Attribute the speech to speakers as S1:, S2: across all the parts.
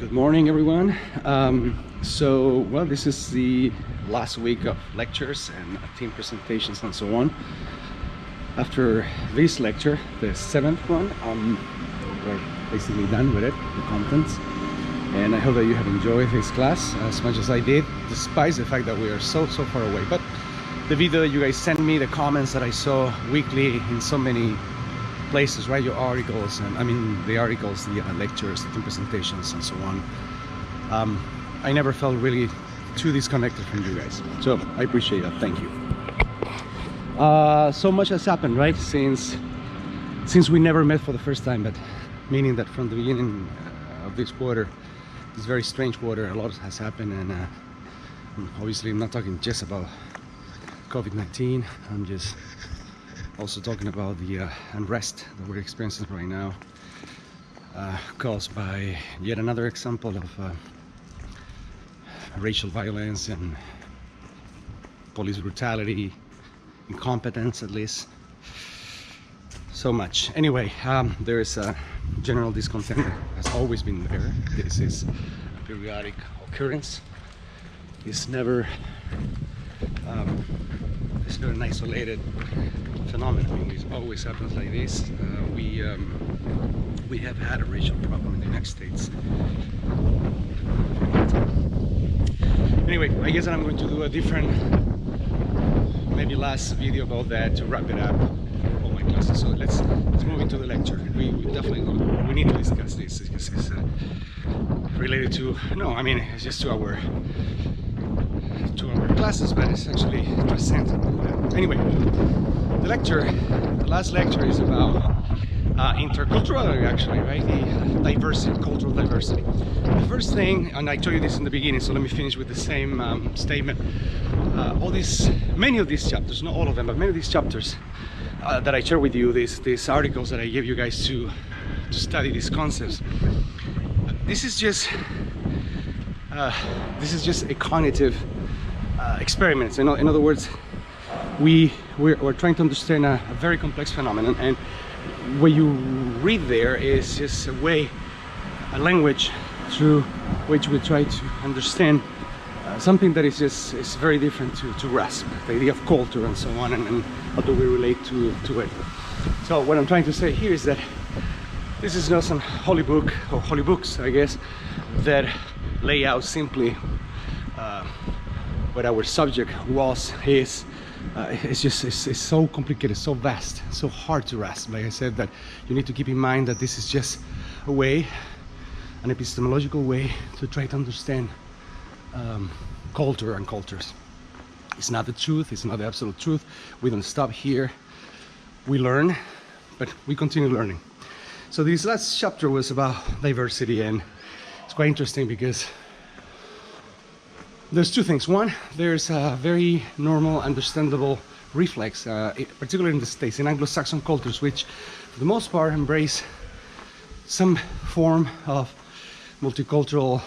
S1: Good morning, everyone. Well, this is the last week of lectures and team presentations and so on. After this lecture, the seventh one, we're basically done with it, the contents. And I hope that you have enjoyed this class as much as I did, despite the fact that we are so far away. But the video that you guys sent me, the comments that I saw weekly in so many places, right? Your articles, and I mean the articles, the lectures, the team presentations, and so on. I never felt really too disconnected from you guys, so I appreciate that. Thank you. So much has happened, right? Since we never met for the first time, but meaning that from the beginning of this quarter, this very strange quarter, a lot has happened, and obviously I'm not talking just about COVID-19. I'm just also talking about the unrest that we're experiencing right now, caused by yet another example of racial violence and police brutality, incompetence at least. So much. Anyway, there is a general discontent that has always been there. This is a periodic occurrence. It's never an isolated phenomenon. I mean, it always happens like this. We have had a racial problem in the United States. Anyway, I guess I'm going to do a different, maybe last video about that to wrap it up. All my classes. So let's move into the lecture. We definitely need to discuss this because it's related to it's just to our classes, but it's actually transcendent. Anyway, the last lecture is about intercultural, actually, right? The diversity, cultural diversity. The first thing, and I told you this in the beginning, so let me finish with the same statement. Many of these chapters, not all of them, but many of these chapters that I share with you, these articles that I gave you guys to study these concepts. This is just a cognitive experiments. In other words, we're trying to understand a very complex phenomenon, and what you read there is just a language through which we try to understand something that is very different to grasp, the idea of culture and so on, and how do we relate to it. So what I'm trying to say here is that this is not some holy book or holy books, I guess, that lay out simply what our subject is. It's so complicated, so vast, so hard to grasp. Like I said, that you need to keep in mind that this is just a way, an epistemological way to try to understand culture and cultures. It's not the truth, it's not the absolute truth. We don't stop here. We learn, but we continue learning. So this last chapter was about diversity, and it's quite interesting because there's two things. One, there's a very normal, understandable reflex, particularly in the States, in Anglo-Saxon cultures, which for the most part embrace some form of multicultural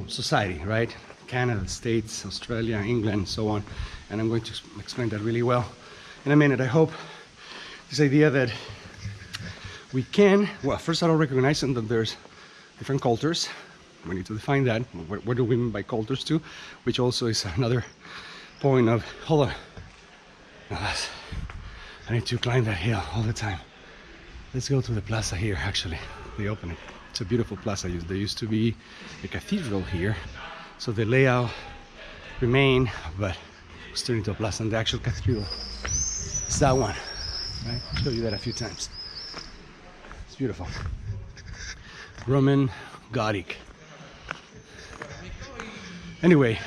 S1: society, right? Canada, States, Australia, England, so on. And I'm going to explain that really well in a minute. I hope this idea that we can, well, first of all, recognize that there's different cultures. We need to define that. What do we mean by cultures too? Which also is another point of, hold on. I need to climb that hill all the time. Let's go to the plaza here, actually. They open it. It's a beautiful plaza. There used to be a cathedral here. So the layout remained, but it was turned into a plaza, and the actual cathedral is that one. Right? I'll show you that a few times. It's beautiful. Roman Gothic. Anyway,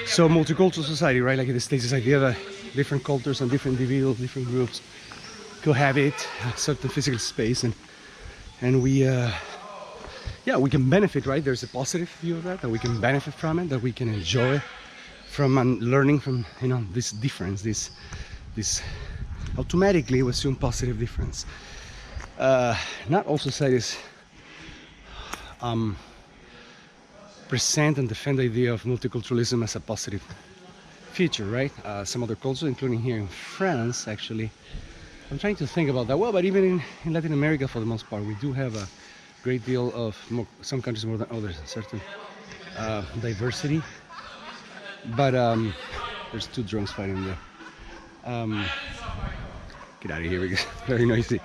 S1: so multicultural society, right? Like in the States, this idea that different cultures and different individuals, different groups cohabit a certain physical space, and we can benefit, right? There's a positive view of that we can benefit from it, that we can enjoy from and learning from, this difference, this automatically we assume positive difference. Not all societies present and defend the idea of multiculturalism as a positive feature, right? Some other cultures, including here in France, actually I'm trying to think about that. Well, but even in Latin America, for the most part, we do have a great deal of some countries more than others, certain diversity. But there's two drunks fighting there. Get out of here because it's very noisy.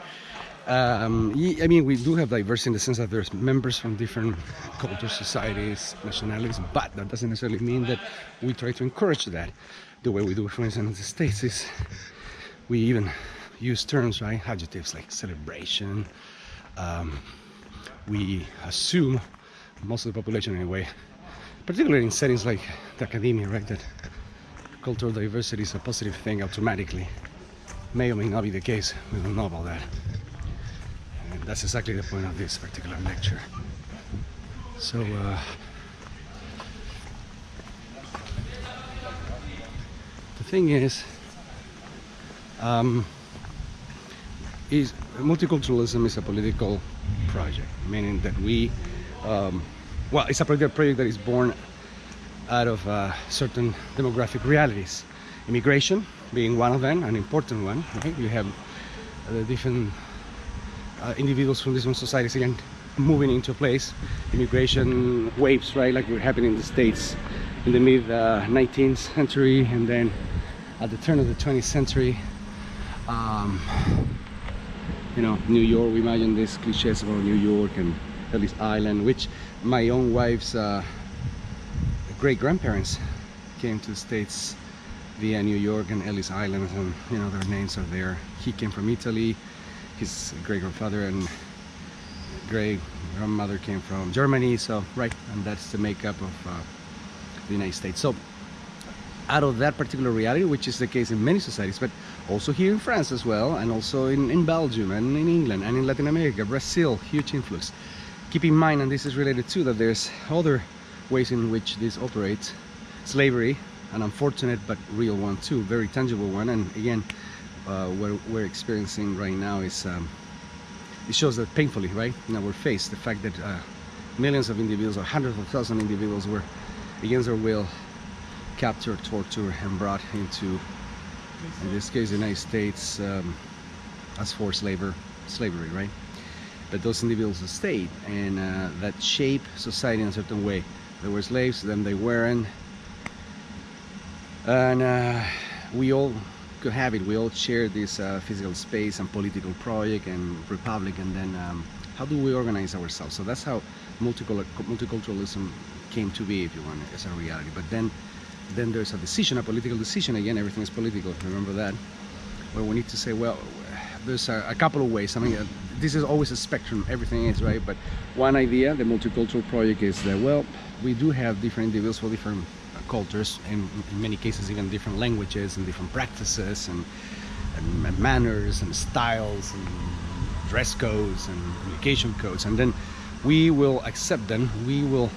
S1: I mean, we do have diversity in the sense that there's members from different cultures, societies, nationalities, but that doesn't necessarily mean that we try to encourage that. The way we do it, for instance, in the States is we even use terms, right? Adjectives like celebration. We assume, most of the population anyway, particularly in settings like the academia, right, that cultural diversity is a positive thing automatically. May or may not be the case, we don't know about that. And that's exactly the point of this particular lecture. So, the thing is multiculturalism is a political project, meaning that we, well, it's a political project that is born out of certain demographic realities. Immigration being one of them, an important one, right? You have different individuals from different societies again moving into a place. Immigration waves, right, like were happening in the States in the mid 19th century, and then at the turn of the 20th century, you know, New York. We imagine these cliches about New York and Ellis Island, which my own wife's great-grandparents came to the States via New York and Ellis Island, and you know, their names are there. He came from Italy, his great-grandfather and great-grandmother came from Germany, so right, and that's the makeup of the United States. So out of that particular reality, which is the case in many societies, but also here in France as well, and also in Belgium and in England and in Latin America, Brazil, huge influx. Keep in mind, and this is related too, that there's other ways in which this operates. Slavery, an unfortunate but real one too, very tangible one, and again, what we're experiencing right now is, it shows that painfully, right, in our face, the fact that millions of individuals or hundreds of thousands of individuals were, against their will, captured, tortured, and brought into, in this case, the United States as forced slavery, right? But those individuals stayed, and that shaped society in a certain way. They were slaves, then they weren't, and we all cohabit. We all share this physical space and political project and republic, and then how do we organize ourselves? So that's how multiculturalism came to be, if you want, as a reality. But then there's a decision, a political decision. Again, everything is political, remember that, where we need to say, well, there's a couple of ways. I mean, this is always a spectrum, everything is, right? But one idea, the multicultural project, is that, well, we do have different individuals for different cultures, and in many cases even different languages and different practices and manners and styles and dress codes and communication codes, and then we will accept them. We will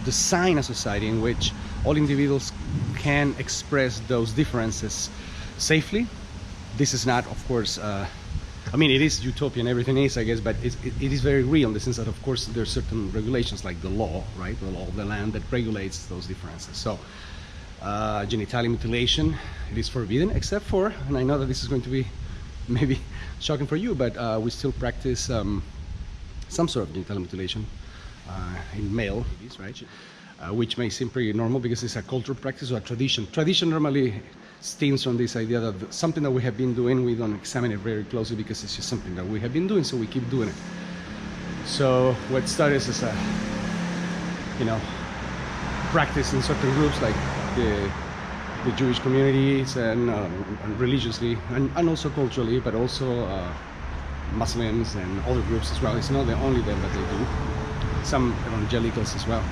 S1: design a society in which all individuals can express those differences safely. This is not, of course, I mean, it is utopian, everything is, I guess, but it is very real in the sense that, of course, there are certain regulations like the law, right? The law of the land that regulates those differences. So, genital mutilation, it is forbidden, except for, and I know that this is going to be maybe shocking for you, but we still practice some sort of genital mutilation in male, right? Which may seem pretty normal because it's a cultural practice or a tradition. Tradition normally stems from this idea that something that we have been doing, we don't examine it very closely because it's just something that we have been doing, so we keep doing it. So what started as a, you know, practice in certain groups like the Jewish communities and religiously and also culturally, but also Muslims and other groups as well. It's not the only them that they do. Some evangelicals as well.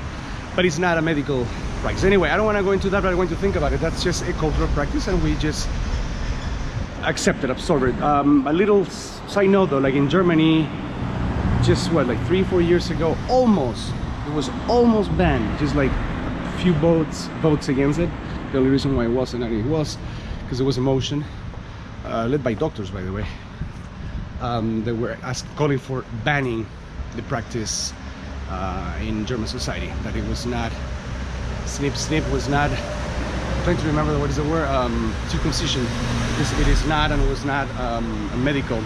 S1: But it's not a medical practice. Anyway, I don't want to go into that, but I want to think about it. That's just a cultural practice, and we just accept it, absorb it. A little side note though, like in Germany, just what, like 3-4 years ago, it was almost banned. Just like a few votes against it. The only reason why it wasn't, it was because there was a motion led by doctors, by the way. They were calling for banning the practice in German society, that it was not, snip was not trying to remember what is the word, circumcision. It is not and was not a medical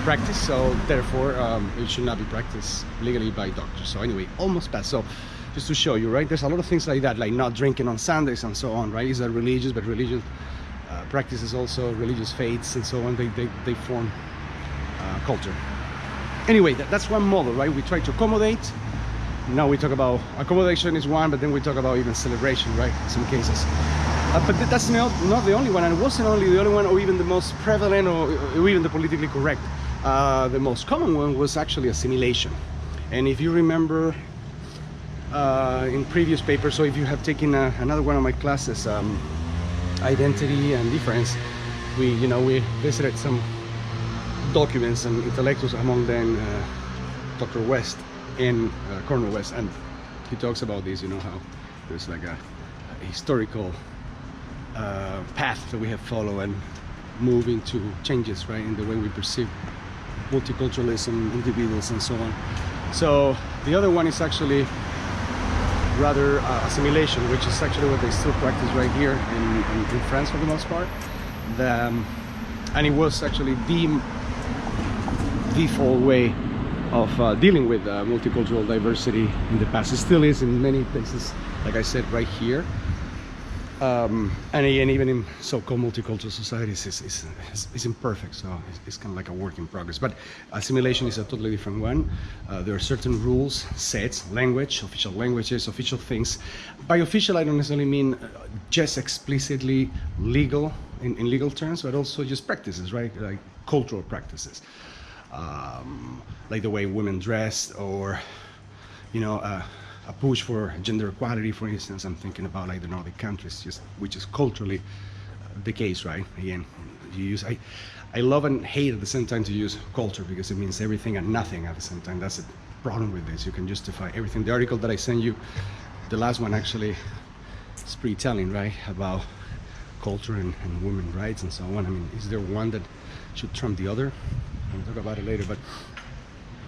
S1: practice, so therefore it should not be practiced legally by doctors. So anyway, almost passed. So just to show you, right, there's a lot of things like that, like not drinking on Sundays and so on, right? These are religious, but religious practices also, religious faiths and so on, they form culture. Anyway, that's one model, right? We try to accommodate. Now we talk about accommodation is one, but then we talk about even celebration, right, in some cases. But that's not the only one, and it wasn't only the only one or even the most prevalent or even the politically correct. The most common one was actually assimilation. And if you remember in previous papers, so if you have taken another one of my classes, identity and difference, we visited some documents and intellectuals, among them Dr. West and Cornel West, and he talks about this, how there's like a historical path that we have followed and move into changes, right, in the way we perceive multiculturalism, individuals and so on. So the other one is actually rather assimilation, which is actually what they still practice right here in France for the most part. And it was actually the default way of dealing with multicultural diversity in the past. It still is in many places, like I said, right here. And even in so-called multicultural societies is imperfect, so it's kind of like a work in progress. But assimilation is a totally different one. There are certain rules, sets, language, official languages, official things. By official, I don't necessarily mean just explicitly legal, in legal terms, but also just practices, right? Like cultural practices. Like the way women dress, or a push for gender equality, for instance. I'm thinking about like the Nordic countries, which is culturally the case, right? Again, you use I love and hate at the same time to use culture, because it means everything and nothing at the same time. That's the problem with this. You can justify everything. The article that I sent you, the last one, actually is pretty telling, right, about culture and women's rights and so on. I mean, is there one that should trump the other? We'll talk about it later, but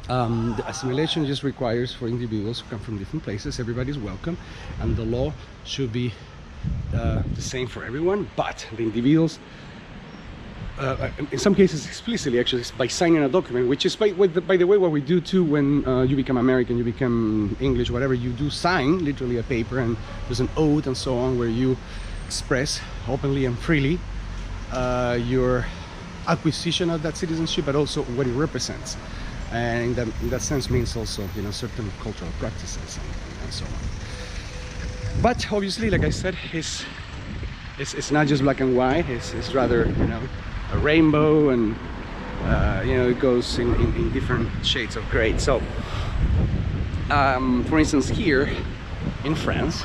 S1: the assimilation just requires for individuals who come from different places, everybody's welcome, and the law should be the same for everyone, but the individuals, in some cases explicitly, actually, by signing a document, which is by the way what we do too when you become American, you become English, whatever, you do sign literally a paper, and there's an oath and so on, where you express openly and freely your acquisition of that citizenship, but also what it represents. And in that sense means also certain cultural practices and so on. But obviously, like I said, it's not just black and white. It's rather a rainbow, and it goes in different shades of gray. So for instance, here in France,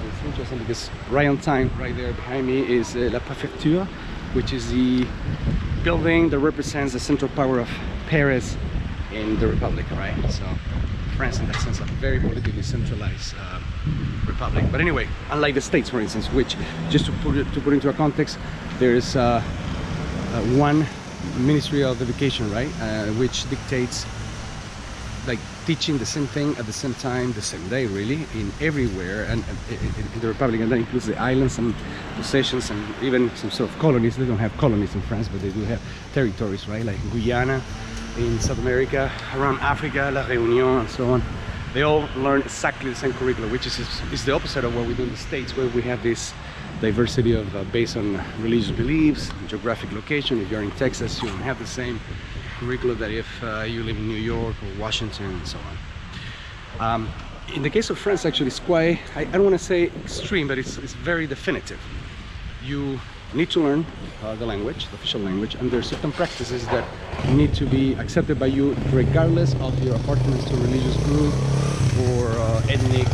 S1: it's interesting because right on time, right there behind me, is La Préfecture, which is the building that represents the central power of Paris in the Republic, right? So France, in that sense, a very politically centralized republic. But anyway, unlike the States, for instance, which, just to put into a context, there is one Ministry of Education, right, which dictates like teaching the same thing at the same time, the same day, really, in everywhere, and in the Republic, and that includes the islands and possessions and even some sort of colonies. They don't have colonies in France, but they do have territories, right, like Guyana in South America, around Africa, La Réunion, and so on. They all learn exactly the same curriculum, which is the opposite of what we do in the States, where we have this diversity of based on religious beliefs, geographic location. If you're in Texas, you don't have the same curriculum that if you live in New York or Washington and so on. In the case of France, actually, it's quite, I don't want to say extreme, but it's very definitive. You need to learn the language, the official language, and there are certain practices that need to be accepted by you regardless of your appartenance to a religious group or ethnic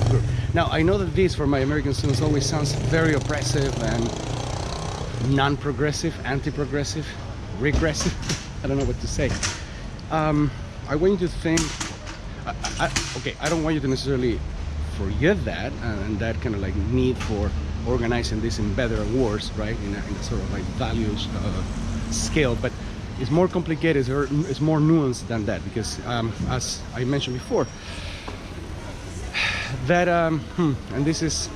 S1: group. Now, I know that this, for my American students, always sounds very oppressive and non-progressive, anti-progressive, regressive. I don't know what to say. I want you to think, okay, I don't want you to necessarily forget that and that kind of like need for organizing this in better and worse, right, in a sort of like values scale, but it's more complicated, it's more nuanced than that, because as I mentioned before, that and this is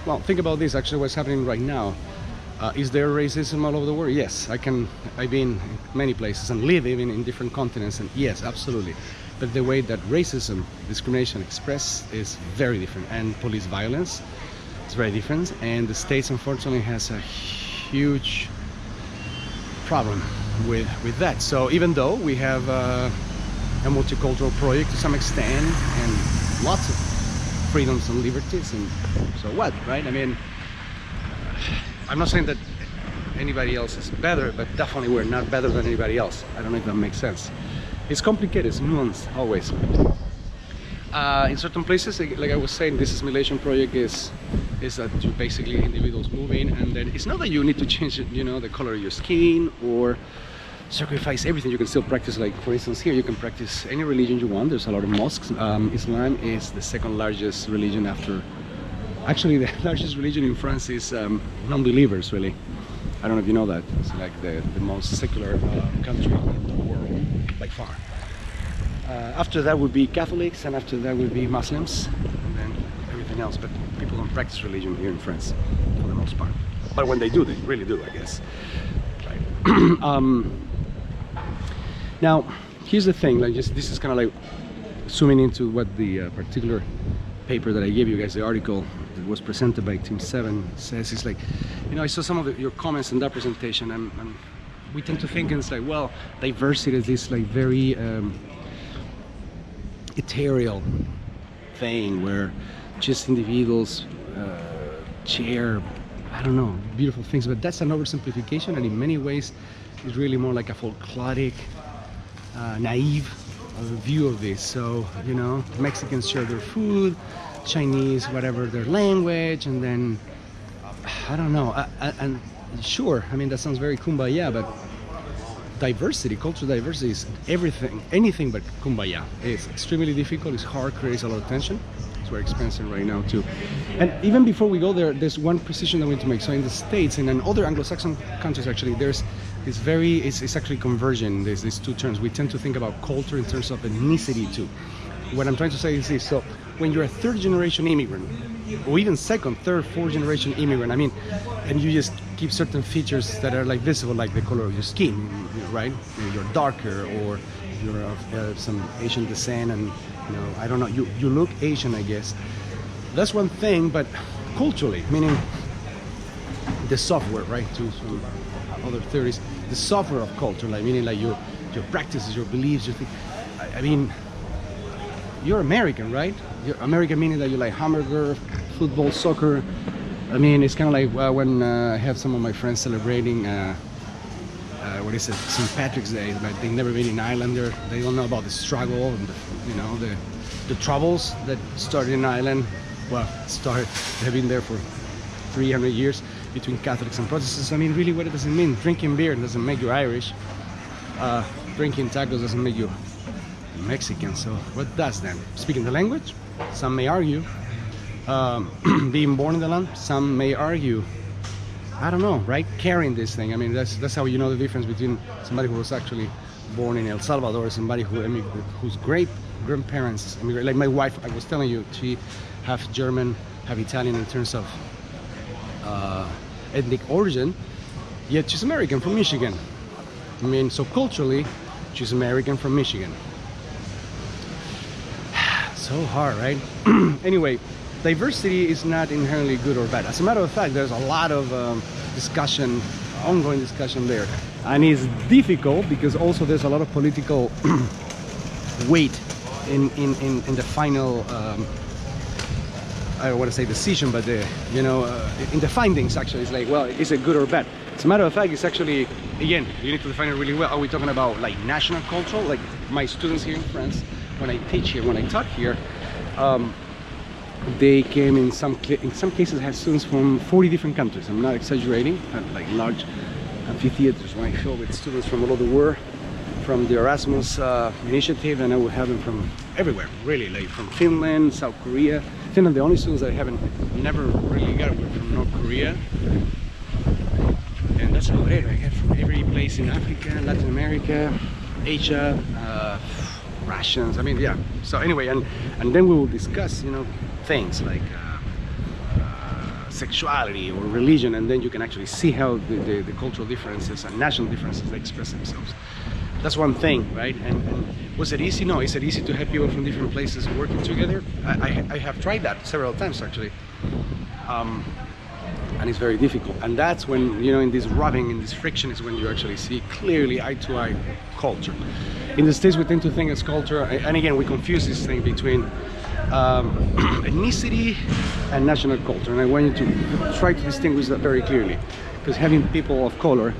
S1: well, think about this. Actually, what's happening right now. Is there racism all over the world? Yes, I've been in many places and live even in different continents, and yes, absolutely. But the way that racism, discrimination expressed is very different, and police violence is very different. And the States, unfortunately, has a huge problem with that. So even though we have a multicultural project to some extent and lots of freedoms and liberties, and so what, right? I mean, I'm not saying that anybody else is better, but definitely we're not better than anybody else. I don't know if that makes sense. It's complicated, it's nuanced, always. In certain places, like I was saying, this assimilation project is that you basically individuals move in, and then it's not that you need to change, you know, the color of your skin or sacrifice everything. You can still practice, like for instance here, you can practice any religion you want. There's a lot of mosques. Islam is the second largest religion after, actually the largest religion in France is non-believers, really. I don't know if you know that. It's like the most secular country in the world by far. After that would be Catholics, and after that would be Muslims, and then everything else. But people don't practice religion here in France for the most part. But when they do, they really do, I guess. Right. Now, here's the thing. Like, this is kind of like zooming into what the particular paper that I gave you guys, the article that was presented by Team 7 says. It's like, you know, I saw some of your comments in that presentation, and we tend to think it's like, well, diversity is this like very ethereal thing where just individuals share, I don't know, beautiful things, but that's an oversimplification, and in many ways it's really more like a folkloric, naive view of this. So, you know, Mexicans share their food, Chinese whatever their language, and then I don't know, and sure, I mean, that sounds very kumbaya, but diversity, cultural diversity is everything, anything but kumbaya. It's extremely difficult, it's hard, creates a lot of tension. It's very expensive right now too. And even before we go there, there's one precision that we need to make. So in the States and in other Anglo-Saxon countries, actually, there's this it's actually conversion. There's these two terms. We tend to think about culture in terms of ethnicity too. What I'm trying to say is this: so when you're a third generation immigrant, or even second, third, fourth generation immigrant, I mean, and you just keep certain features that are like visible, like the color of your skin, right? You're darker, or you're of some Asian descent, and you know, I don't know, you look Asian, I guess. That's one thing, but culturally, meaning the software, right? To some other theories, the software of culture, like meaning like your practices, your beliefs, your things. I mean, you're American, right? You're American meaning that you like hamburger, football, soccer. I mean, it's kind of like when I have some of my friends celebrating what is it, St. Patrick's Day, but they've never been in Ireland. They don't know about the struggle and the troubles that started in Ireland. Well, they've been there for 300 years between Catholics and Protestants. I mean, really, what does it mean? Drinking beer doesn't make you Irish. Drinking tacos doesn't make you Mexican. So what does then? Speaking the language? Some may argue. Being born in the land? Some may argue. I don't know, right? Carrying this thing. I mean, that's how you know the difference between somebody who was actually born in El Salvador and somebody whose great grandparents immigrated. Like my wife, I was telling you, she half German, half Italian in terms of ethnic origin, yet she's American from Michigan. I mean, so culturally, she's American from Michigan. So hard, right? Anyway, diversity is not inherently good or bad. As a matter of fact, there's a lot of discussion, ongoing discussion there. And it's difficult because also there's a lot of political weight in the final, I don't want to say decision, but in the findings actually. It's like, well, is it good or bad? As a matter of fact, it's actually, again, you need to define it really well. Are we talking about like national culture? Like my students here in France, when I teach here, when I taught here, they came in some cases had students from 40 different countries. I'm not exaggerating. Had like large amphitheaters when I show with students from all over the world, from the Erasmus initiative, and I would have them from everywhere, really, like from Finland, South Korea. Finland, the only students that I never really got were from North Korea, and that's about it. I get from every place in Africa, Latin America, Asia, Russians. I mean, yeah. So anyway, and then we will discuss, things like sexuality or religion, and then you can actually see how the cultural differences and national differences they express themselves. That's one thing, right? And was it easy? No. Is it easy to have people from different places working together? I have tried that several times actually, and it's very difficult. And that's when, you know, in this rubbing, in this friction, is when you actually see clearly eye-to-eye culture. In the States, we tend to think as culture, and again, we confuse this thing between ethnicity and national culture, and I want you to try to distinguish that very clearly, because having people of color,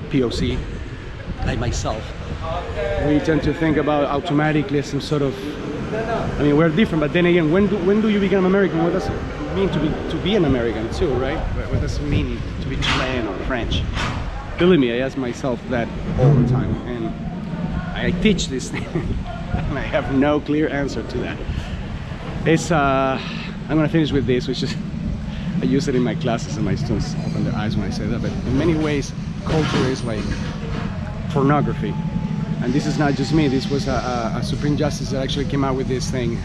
S1: POC, like myself, we tend to think about automatically some sort of, I mean, we're different, but then again, when do you become American? What does it mean to be an American too, right? What does it mean to be Chilean or French? Believe me, I ask myself that all the time, and I teach this thing and I have no clear answer to that. It's I'm gonna finish with this, which is, I use it in my classes and my students open their eyes when I say that, but in many ways culture is like pornography. And this is not just me, this was a Supreme Justice that actually came out with this thing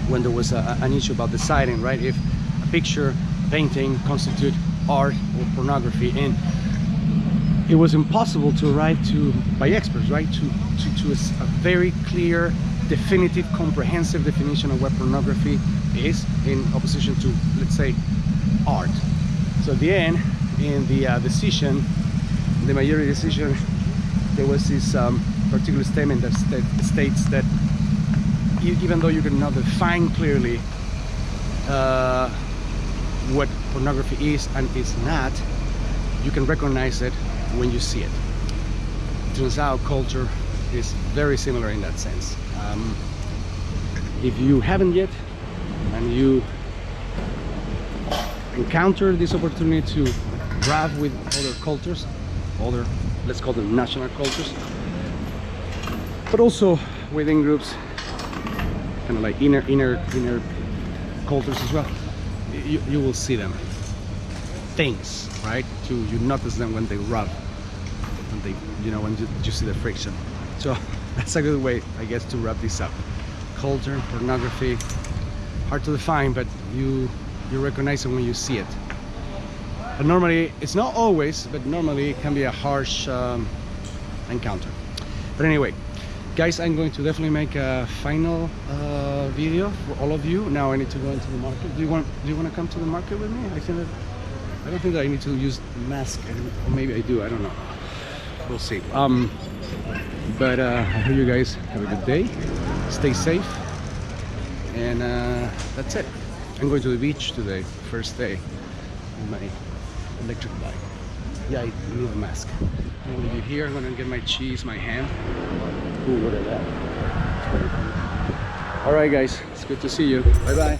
S1: when there was an issue about deciding, right, if a picture, painting constitute art or pornography. And it was impossible to arrive to, by experts, right, to a very clear, definitive, comprehensive definition of what pornography is in opposition to, let's say, art. So at the end, in the decision, the majority decision, there was this particular statement that states that even though you cannot define clearly what pornography is and is not, you can recognize it when you see it. It turns out culture is very similar in that sense. If you haven't yet, and you encounter this opportunity to grab with other cultures, other, let's call them national cultures, but also within groups, kind of like inner cultures as well, you will see them. Things, right? You notice them when they rub, when they, you know, when you see the friction. So that's a good way, I guess, to wrap this up. Culture, pornography, hard to define, but you recognize it when you see it. But normally, it's not always, but normally it can be a harsh encounter. But anyway, guys, I'm going to definitely make a final video for all of you. Now I need to go into the market. Do you want to come to the market with me? I don't think that I need to use the mask, or maybe I do. I don't know. We'll see. But I hope you guys have a good day. Stay safe, and that's it. I'm going to the beach today, first day, in my electric bike. Yeah, I need a mask. I'm gonna be here. I'm gonna get my cheese, my ham. Ooh, look at that. All right, guys, it's good to see you. Bye bye.